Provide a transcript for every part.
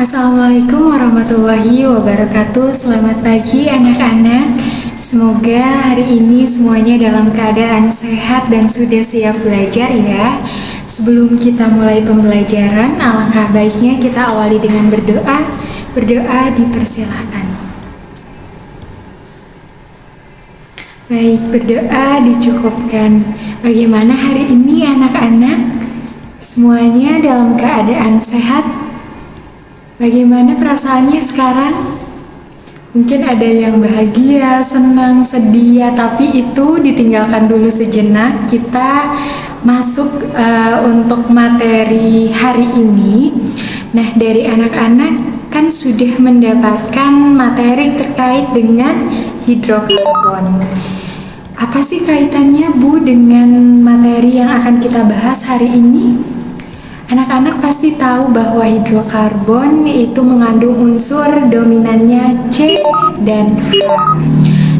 Assalamualaikum warahmatullahi wabarakatuh. Selamat pagi anak-anak. Semoga hari ini semuanya dalam keadaan sehat dan sudah siap belajar ya. Sebelum kita mulai pembelajaran, alangkah baiknya kita awali dengan berdoa. Berdoa dipersilahkan. Baik, berdoa dicukupkan. Bagaimana hari ini anak-anak? Semuanya dalam keadaan sehat? Bagaimana perasaannya sekarang? Mungkin ada yang bahagia, senang, sedih, tapi itu ditinggalkan dulu sejenak. Kita masuk untuk materi hari ini. Nah, dari anak-anak kan sudah mendapatkan materi terkait dengan hidrokarbon. Apa sih kaitannya Bu dengan materi yang akan kita bahas hari ini? Anak-anak pasti tahu bahwa hidrokarbon itu mengandung unsur dominannya C dan H.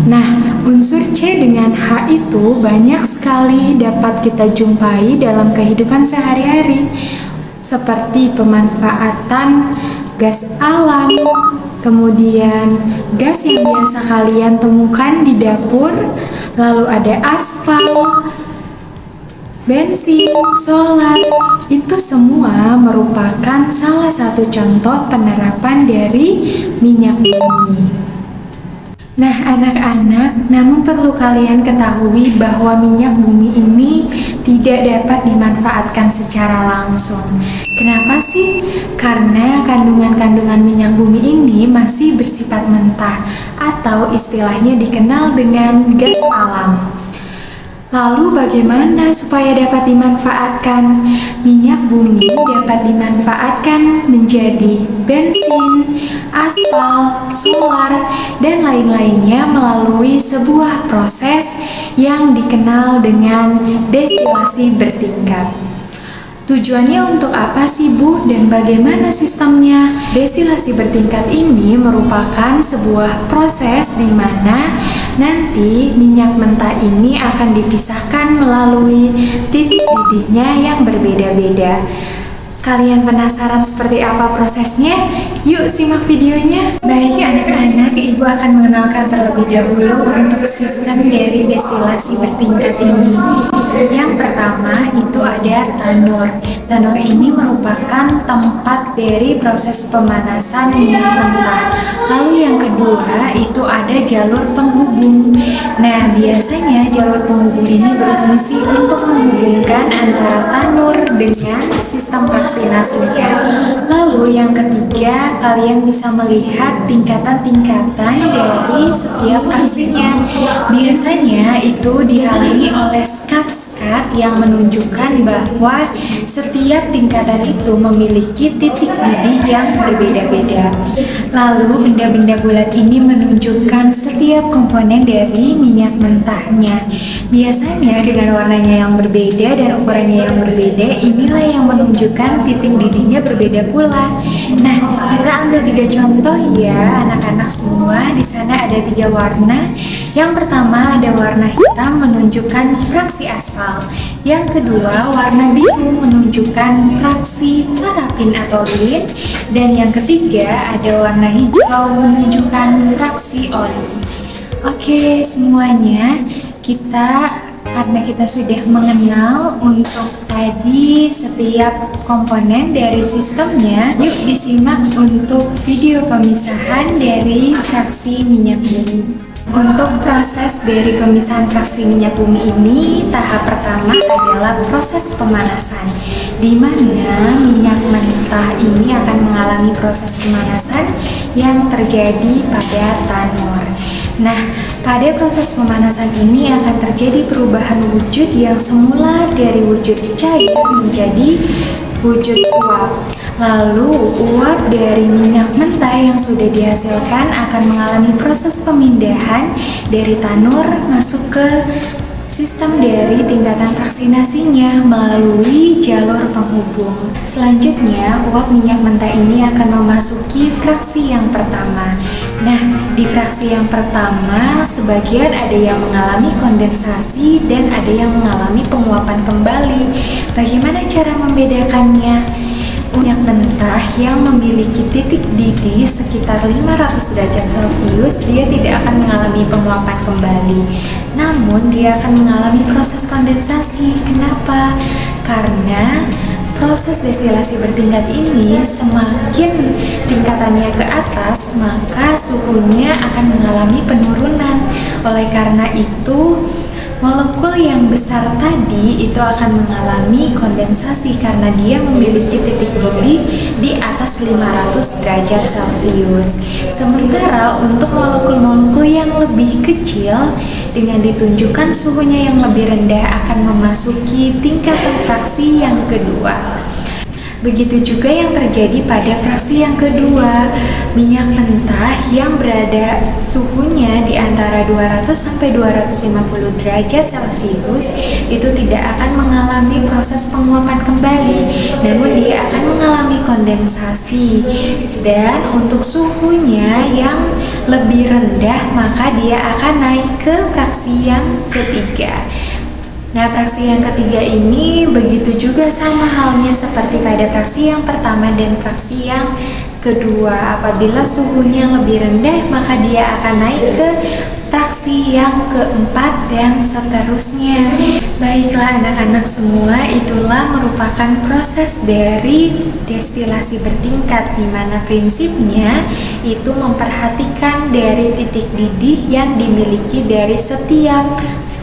Nah, unsur C dengan H itu banyak sekali dapat kita jumpai dalam kehidupan sehari-hari, seperti pemanfaatan gas alam, kemudian gas yang biasa kalian temukan di dapur, lalu ada aspal, bensin, solar, itu semua merupakan salah satu contoh penerapan dari minyak bumi. Nah anak-anak, namun perlu kalian ketahui bahwa minyak bumi ini tidak dapat dimanfaatkan secara langsung. Kenapa sih? Karena kandungan-kandungan minyak bumi ini masih bersifat mentah atau istilahnya dikenal dengan gas alam. Lalu bagaimana supaya dapat dimanfaatkan? Minyak bumi dapat dimanfaatkan menjadi bensin, aspal, solar, dan lain-lainnya melalui sebuah proses yang dikenal dengan destilasi bertingkat. Tujuannya untuk apa sih Bu dan bagaimana sistemnya? Destilasi bertingkat ini merupakan sebuah proses di mana nanti minyak mentah ini akan dipisahkan melalui titik didihnya yang berbeda-beda. Kalian penasaran seperti apa prosesnya? Yuk simak videonya. Baik anak-anak, Ibu akan mengenalkan terlebih dahulu untuk sistem dari destilasi bertingkat ini. Yang pertama itu ada tanur. Tanur ini merupakan tempat dari proses pemanasan minyak mentah. Lalu yang kedua itu ada jalur penghubung. Nah, biasanya jalur penghubung ini berfungsi untuk menghubungkan antara tanur dengan sistem vaksinasinya. Lalu yang ketiga, kalian bisa melihat tingkatan-tingkatan dari setiap vaksinnya. Biasanya itu dihalangi oleh skat-skat yang menunjukkan bahwa setiap tingkatan itu memiliki titik didih yang berbeda-beda. Lalu benda-benda bulat ini menunjukkan setiap komponen dari minyak mentahnya. Biasanya dengan warnanya yang berbeda dan ukurannya yang berbeda, inilah yang menunjukkan titik didihnya berbeda pula. Nah, kita ambil 3 contoh ya anak-anak semua. Di sana ada 3 warna. Yang pertama ada warna hitam menunjukkan fraksi aspal. Yang kedua warna biru menunjukkan fraksi parafin atau lilin. Dan yang ketiga ada warna hijau menunjukkan fraksi oli. Oke semuanya, karena kita sudah mengenal untuk tadi setiap komponen dari sistemnya, yuk disimak untuk video pemisahan dari fraksi minyak bumi. Untuk proses dari pemisahan fraksi minyak bumi ini, tahap pertama adalah proses pemanasan, di mana minyak mentah ini akan mengalami proses pemanasan yang terjadi pada tanur. Nah, pada proses pemanasan ini akan terjadi perubahan wujud yang semula dari wujud cair menjadi wujud uap. Lalu, uap dari minyak mentah yang sudah dihasilkan akan mengalami proses pemindahan dari tanur masuk ke sistem dari tingkatan vaksinasinya melalui jalur penghubung. Selanjutnya, uap minyak mentah ini akan memasuki fraksi yang pertama. Nah, di fraksi yang pertama, sebagian ada yang mengalami kondensasi dan ada yang mengalami penguapan kembali. Bagaimana cara membedakannya? Minyak mentah yang memiliki titik didih sekitar 500 derajat Celcius, dia tidak akan mengalami penguapan kembali, namun dia akan mengalami proses kondensasi. Kenapa? Karena proses destilasi bertingkat ini semakin tingkatannya ke atas, maka suhunya akan mengalami penurunan. Oleh karena itu, molekul yang besar tadi itu akan mengalami kondensasi karena dia memiliki titik didih di atas 500 derajat Celcius. Sementara untuk molekul-molekul yang lebih kecil, dengan ditunjukkan suhunya yang lebih rendah akan memasuki tingkatan fraksi yang kedua. Begitu juga yang terjadi pada fraksi yang kedua. Minyak mentah yang berada suhunya di antara 200 sampai 250 derajat Celcius itu tidak akan mengalami proses penguapan kembali, namun dia akan mengalami kondensasi. Dan untuk suhunya yang lebih rendah, maka dia akan naik ke fraksi yang ketiga. Nah, fraksi yang ketiga ini begitu juga sama halnya seperti pada fraksi yang pertama dan fraksi yang kedua. Apabila suhunya lebih rendah, maka dia akan naik ke fraksi yang keempat dan seterusnya. Baiklah anak-anak semua, itulah merupakan proses dari destilasi bertingkat, di mana prinsipnya itu memperhatikan dari titik didih yang dimiliki dari setiap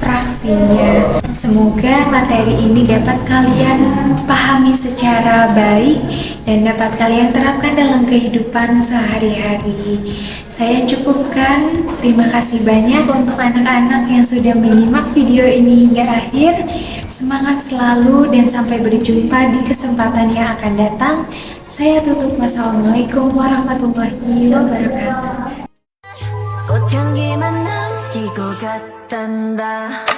fraksinya. Semoga materi ini dapat kalian pahami secara baik dan dapat kalian terapkan dalam kehidupan sehari-hari. Saya cukupkan. Terima kasih banyak untuk anak-anak yang sudah menyimak video ini hingga akhir. Semangat selalu dan sampai berjumpa di kesempatan yang akan datang. Saya tutup. Wassalamualaikum warahmatullahi wabarakatuh. 꽃향기만 남기고 갔단다.